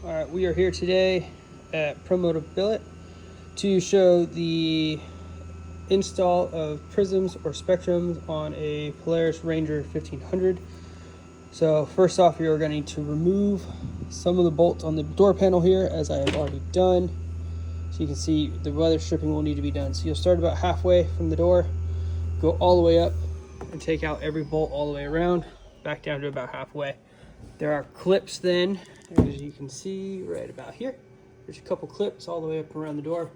All right, we are here today at Promotive Billet to show the install of prisms or spectrums on a Polaris Ranger 1500. So first off, you're going to need to remove some of the bolts on the door panel here, as I have already done. So you can see the weather stripping will need to be done. So you'll start about halfway from the door, go all the way up, and take out every bolt all the way around, back down to about halfway. There are clips then, as you can see right about here. There's a couple clips all the way up around the door.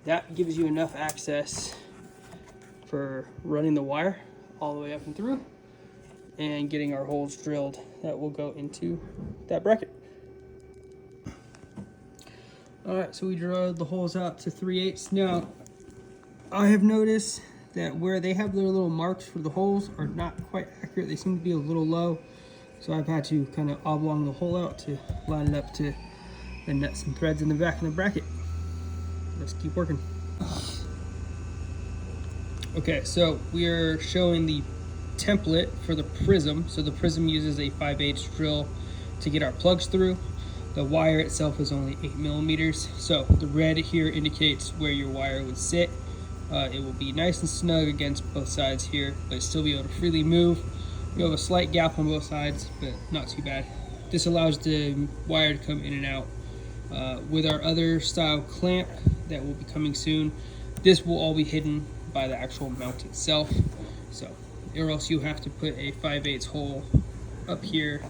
That gives you enough access for running the wire all the way up and through and getting our holes drilled that will go into that bracket. All right, so we drilled the holes out to 3/8. Now, I have noticed that where they have their little marks for the holes are not quite accurate. They seem to be a little low. So I've had to kind of oblong the hole out to line it up to the nuts and threads in the back of the bracket. Let's keep working. Okay, so we are showing the template for the prism. So the prism uses a 5/8 drill to get our plugs through. The wire itself is only 8 millimeters. So the red here indicates where your wire would sit. It will be nice and snug against both sides here, but still be able to freely move. You have a slight gap on both sides, but not too bad. This allows the wire to come in and out. With our other style clamp that will be coming soon, this will all be hidden by the actual mount itself. So, or else you have to put a 5/8 hole up here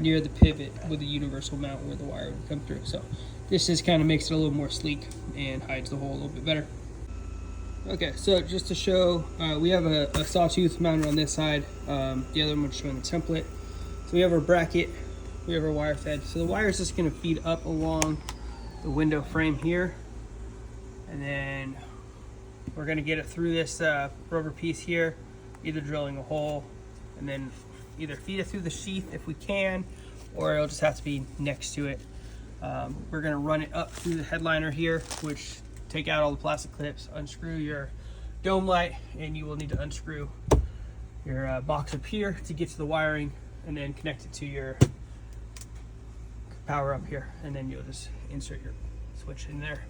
near the pivot with a universal mount where the wire would come through. So this just kind of makes it a little more sleek and hides the hole a little bit better. Okay, so just to show, we have a sawtooth mounted on this side. The other one's showing the template. So we have our bracket, we have our wire fed. So the wire is just going to feed up along the window frame here, and then we're going to get it through this rubber piece here, either drilling a hole and then either feed it through the sheath if we can, or it'll just have to be next to it. We're going to run it up through the headliner here, which take out all the plastic clips, unscrew your dome light, and you will need to unscrew your box up here to get to the wiring, and then connect it to your power up here, and then you'll just insert your switch in there.